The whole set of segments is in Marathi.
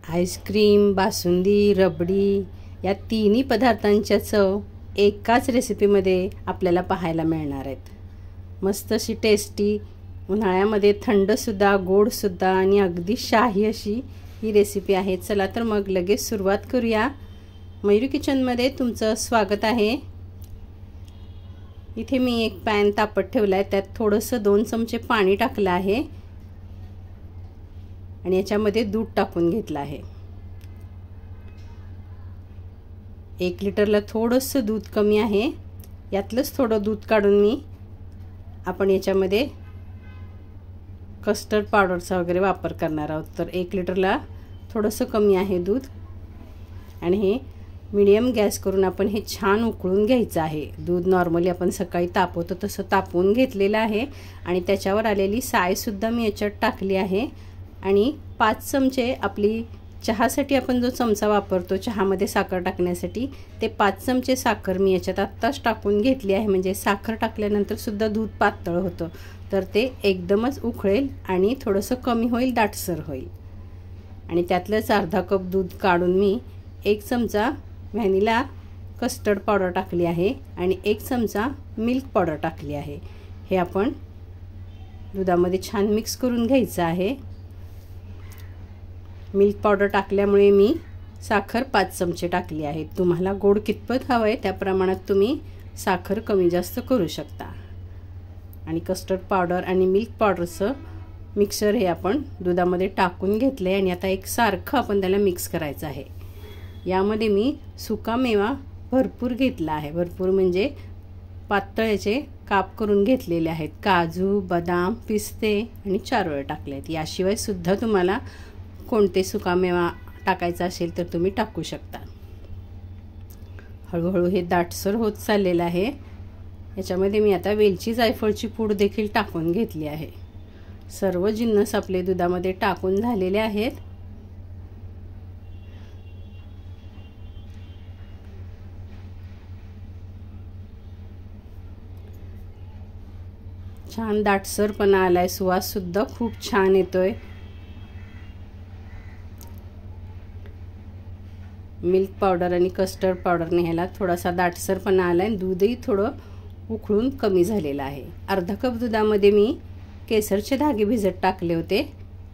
आईस्क्रीम, बासुंदी, रबडी या तिन्ही पदार्थांच्या चव एकाच रेसिपीमध्ये आपल्याला पाहायला मिळणार आहेत। मस्त अशी टेस्टी, उन्हाळ्यामध्ये थंडसुद्धा, गोडसुद्धा आणि अगदी शाही अशी ही रेसिपी आहे। चला तर मग लगेच सुरुवात करूया। मयुरी किचनमध्ये तुमचं स्वागत आहे। इथे मी एक पॅन तापत ठेवला आहे, त्यात थोडंसं 2 चमचे पाणी टाकलं आहे आणि याच्यामध्ये दूध टाकून घेतलं आहे। 1 लिटरला थोडंसं दूध कमी आहे, यातलंच थोडं दूध काढून आपण याच्यामध्ये कस्टर्ड पावडरचा वगैरे वापर करणार आहोत। तर 1 लिटरला थोडंसं कमी आहे दूध आणि हे मीडियम गॅस करून आपण हे छान उकळून घ्यायचं आहे। दूध नॉर्मली आपण सकाळी तापवतो तसं तापवून घेतलेलं आहे आणि त्याच्यावर आलेली सायसुद्धा मी याच्यात टाकली आहे आणि 5 चमचे आपली चहासाठी आपण जो चमचा वापरतो चहामध्ये साखर टाकण्यासाठी, ते 5 चमचे साखर मी याच्यात आत्ताच टाकून घेतली आहे। म्हणजे साखर टाकल्यानंतर सुद्धा दूध पातळ होतं, तर ते एकदमच उकळेल आणि थोडंसं कमी होईल, दाटसर होईल। आणि त्यातलंच अर्धा कप दूध काढून मी 1 चमचा व्हॅनिला कस्टर्ड पावडर टाकली आहे आणि 1 चमचा मिल्क पावडर टाकली आहे। हे आपण दुधामध्ये छान मिक्स करून घ्यायचं आहे। मिल्क पावडर टाकल्यामुळे मी साखर 5 चमचे टाकली आहे। तुम्हाला गोड कितपत हवं आहे त्या प्रमाणात तुम्ही साखर कमी जास्त करू शकता। आणि कस्टर्ड पावडर आणि मिल्क पावडरचं मिक्सर हे आपण दुधामध्ये टाकून घेतले आणि आता एकसारखं आपण त्याला मिक्स करायचं आहे। यामध्ये मी सुकामेवा भरपूर घेतला आहे, भरपूर म्हणजे पातळ याचे काप करून घेतलेले आहेत। काजू, बदाम, पिस्ते आणि चारोळे टाकले आहेत। याशिवाय सुद्धा तुम्हाला कोणते सुकामेवा टाकायचा असेल तर तुम्ही टाकू शकता। हळूहळू हे दाटसर होत चाललेलं आहे। याच्यामध्ये मी आता वेलची, जायफळची पूड देखील टाकून घेतली आहे। सर्व जिन्नस आपले दुधामध्ये टाकून झालेले आहेत। छान दाटसरपणा आलाय, सुवास सुद्धा खूप छान येतोय। मिल्क पावडर आणि कस्टर्ड पावडरने ह्याला थोडासा दाटसरपणा आलाय। दूधही थोडं उकळून कमी झालेलं आहे। अर्धा कप दुधामध्ये मी केसरचे धागे भिजत टाकले होते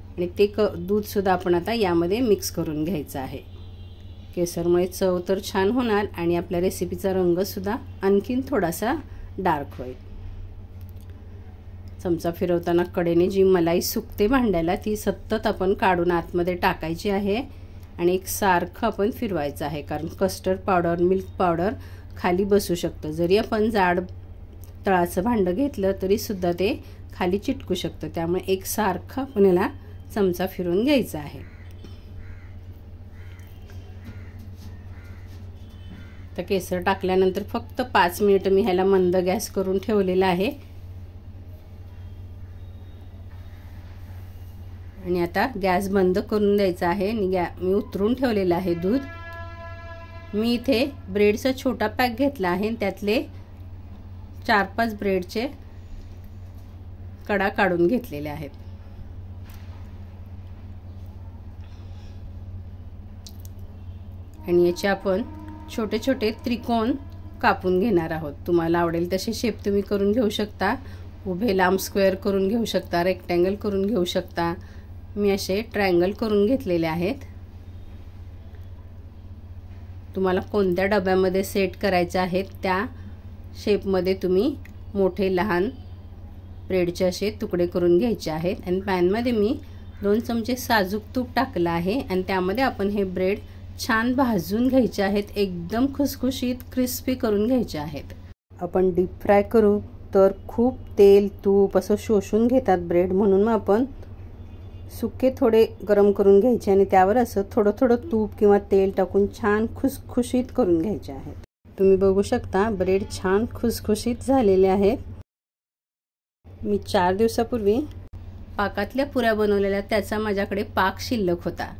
आणि ते दूध सुद्धा आपण आता यामध्ये मिक्स करून घ्यायचं आहे। केसरमुळे चव तर छान होणार आणि आपल्या रेसिपीचा रंग सुद्धा आणखीन थोडासा डार्क होईल। चमचा फिरवताना कडेने जी मलाई सुकते भांड्याला ती सतत आपण काढून आतमध्ये टाकायची आहे आणि एकसारखं आपण फिरवायचं आहे, कारण कस्टर्ड पावडर, मिल्क पावडर खाली बसू शकतं। जरी आपण जाड तळाचं भांडं घेतलं तरी सुद्धा ते खाली चिटकू शकतं, त्यामुळे एकसारखं आपण याला चमचा फिरवून घ्यायचा आहे। तर केसर टाकल्यानंतर फक्त 5 मिनिट मी ह्याला मंद गॅस करून ठेवलेला आहे आणि आता गॅस बंद करून द्यायचा आहे आणि मी उतरून ठेवलेलं आहे दूध। मी इथे ब्रेडचा छोटा पॅक घेतला आहे, त्यातले 4-5 ब्रेडचे कडा काढून घेतलेले आहेत। आणि याचे आपण छोटे छोटे त्रिकोण कापून घेणार आहोत। तुम्हाला आवडेल तसे शेप तुम्ही करून घेऊ शकता। उभे लांब स्क्वेअर करून घेऊ शकता, रेक्टँगल करून घेऊ शकता। मी असे ट्रायंगल करून घेतलेले आहेत। तुम्हाला कोणत्या डब्यामध्ये सेट करायचे आहेत त्या शेपमध्ये तुम्ही मोठे लहान ब्रेडचे असे तुकडे करून घ्यायचे आहेत। आणि पॅनमध्ये मी 2 चमचे साजूक तूप टाकलं आहे आणि त्यामध्ये आपण हे ब्रेड छान भाजून घ्यायचे आहेत। एकदम खुसखुशीत क्रिस्पी करून घ्यायचे आहेत। आपण डीप फ्राय करू तर खूप तेल, तूप असं शोषून घेतात ब्रेड, म्हणून मग आपण सुके थोडे गरम करून घ्यायचे आणि त्यावर असं थोडं थोडं तूप किंवा तेल टाकून छान खुसखुशीत करून घ्यायचे आहेत। तुम्ही बघू शकता ब्रेड छान खुसखुशीत झालेले आहेत। मी 4 दिवसापूर्वी पाकातल्या पुऱ्या बनवलेल्या, त्याचा माझ्याकडे पाक शिल्लक होता।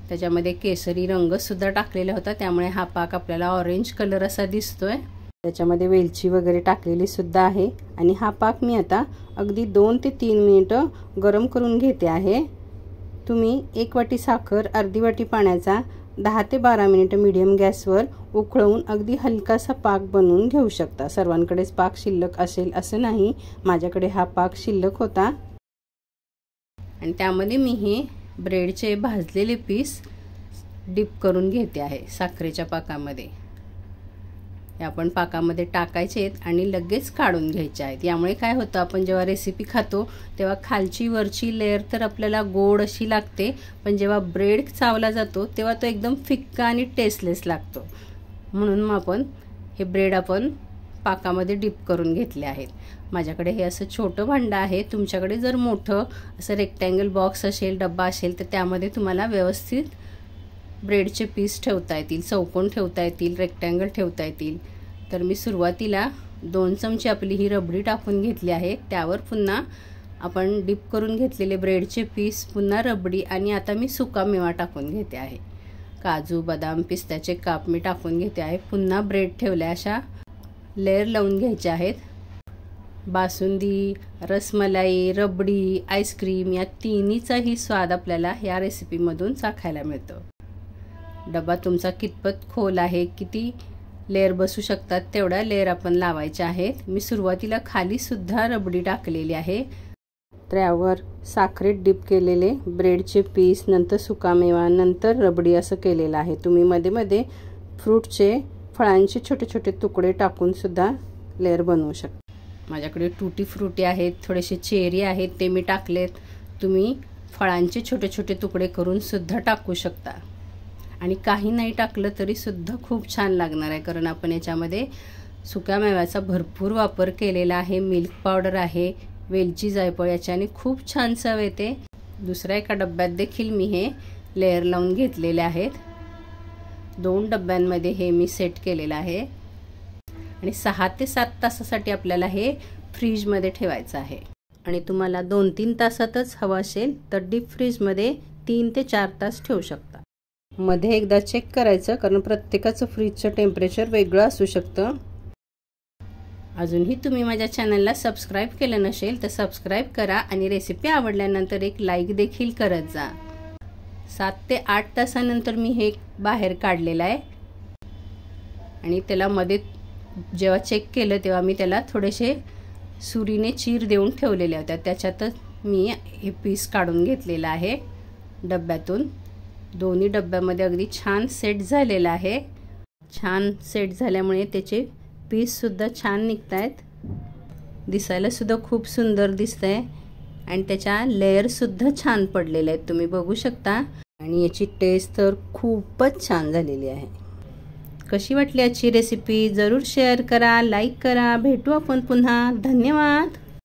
त्याच्यामध्ये केसरी रंग सुद्धा टाकलेला होता, त्यामुळे हा पाक आपल्याला ऑरेंज कलर असा दिसतोय। त्याच्यामध्ये वेलची वगैरे टाकलेली सुद्धा आहे आणि हा पाक मी आता अगदी 2 ते 3 मिनिटं गरम करून घेते आहे। तुम्ही 1 वाटी साखर, अर्धी वाटी पाण्याचा 10 ते 12 मिनिटं मीडियम गॅसवर उकळवून अगदी हलकासा पाक बनवून घेऊ शकता। सर्वांकडेच पाक शिल्लक असेल असं नाही, माझ्याकडे हा पाक शिल्लक होता आणि त्यामध्ये मी हे ब्रेडचे भाजलेले पीस डिप करून घेते आहे साखरेच्या पाकामध्ये। हे आपण पाकामध्ये टाकायचे आहेत आणि लगेच काढून घ्यायचे आहेत। यामुळे काय होतं, आपण जेव्हा रेसिपी खातो तेव्हा खालची वरची लेअर तर आपल्याला गोड अशी लागते, पण जेव्हा ब्रेड चावला जातो तेव्हा तो एकदम फिक्का आणि टेस्टलेस लागतो। म्हणून मग आपण हे ब्रेड पाकामध्ये डिप करून घेतले आहेत। माझ्याकडे हे असं छोटं भांडं आहे, तुमच्याकडे जर मोठं असं रेक्टँगल बॉक्स असेल, डब्बा असेल तर त्यामध्ये तुम्हाला व्यवस्थित ब्रेडचे पीस ठेवता येतील, चौकोन ठेवता येतील, रेक्टँगल ठेवता येतील। तर मी सुरुवातीला 2 चमचे आपली ही रबडी टाकून घेतली आहे, त्यावर पुन्हा आपण डिप करून घेतलेले ब्रेडचे पीस, पुन्हा रबडी आणि आता मी सुकामेवा टाकून घेते आहे। काजू, बदाम, पिस्त्याचे काप मी टाकून घेते आहे। पुन्हा ब्रेड ठेवल्या अशा लेअर लावून घ्यायचे आहेत। बासुंदी, रसमलाई, रबडी, आईस्क्रीम या तिन्हीचाही स्वाद आपल्याला या रेसिपीमधून चाखायला मिळतो। डबा तुमचा कितपत खोल आहे, किती लेअर बसू शकतात तेवढ्या लेअर आपण लावायच्या आहेत। मी सुरुवातीला खाली सुद्धा रबडी टाकलेली आहे, त्यावर साखरेत डिप केलेले ब्रेडचे पीस, नंतर सुकामेवा, नंतर रबडी असं केलेलं आहे। तुम्ही मध्ये मध्ये फ्रूटचे, फळांचे छोटे छोटे तुकडे टाकून सुद्धा लेअर बनवू शकता। माझ्याकडे टूटी फ्रूटी आहेत, थोडेसे चेरी आहेत, ते मी टाकलेत। तुम्ही फळांचे छोटे छोटे तुकडे करून सुद्धा टाकू शकता आणि काही नाही टाकलं तरी सुद्धा खूप छान लागणार आहे, कारण आपण याच्यामध्ये सुकामेव्याचा भरपूर वापर केलेला आहे। मिल्क पावडर आहे, वेलची, जायफळ, याच्याने खूप छान चव येते। दुसऱ्या एका डब्यात देखील मी हे लेअर लावून घेतलेले आहेत। 2 डब्यांमध्ये हे मी सेट केलेलं आहे आणि 6 ते 7 तासासाठी आपल्याला हे फ्रीजमध्ये ठेवायचं आहे। आणि तुम्हाला 2-3 तासातच हवं असेल तर डीप फ्रीजमध्ये 3 ते 4 तास ठेवू शकता। मध्ये एकदा चेक करायचं, कारण प्रत्येकाचं फ्रीजचं टेम्परेचर वेगळं असू शकतं। अजूनही तुम्ही माझ्या चॅनलला सबस्क्राईब केलं नसेल तर सबस्क्राईब करा आणि रेसिपी आवडल्यानंतर एक लाईक देखील करत जा। 7 ते 8 तासानंतर मी हे बाहेर काढलेलं आहे आणि त्याला मध्ये जेव्हा चेक केलं तेव्हा मी त्याला थोडेसे सुरीने चीर देऊन ठेवलेले होते, त्याच्यातच मी हे पीस काढून घेतलेलं आहे डब्यातून। दोन्ही डब्यामध्ये अगदी छान सेट झालेलं आहे। छान सेट झाल्यामुळे त्याचे पीस सुद्धा छान निघत आहेत, दिसायला सुद्धा खूप सुंदर दिसतंय आणि त्याच्या लेयर सुद्धा छान पडलेले आहेत, तुम्ही बघू शकता। आणि याची टेस्ट तर खूपच छान झालेली आहे। कशी वाटली आजची रेसिपी जरूर शेअर करा, लाईक करा। भेटू आपण पुन्हा। धन्यवाद।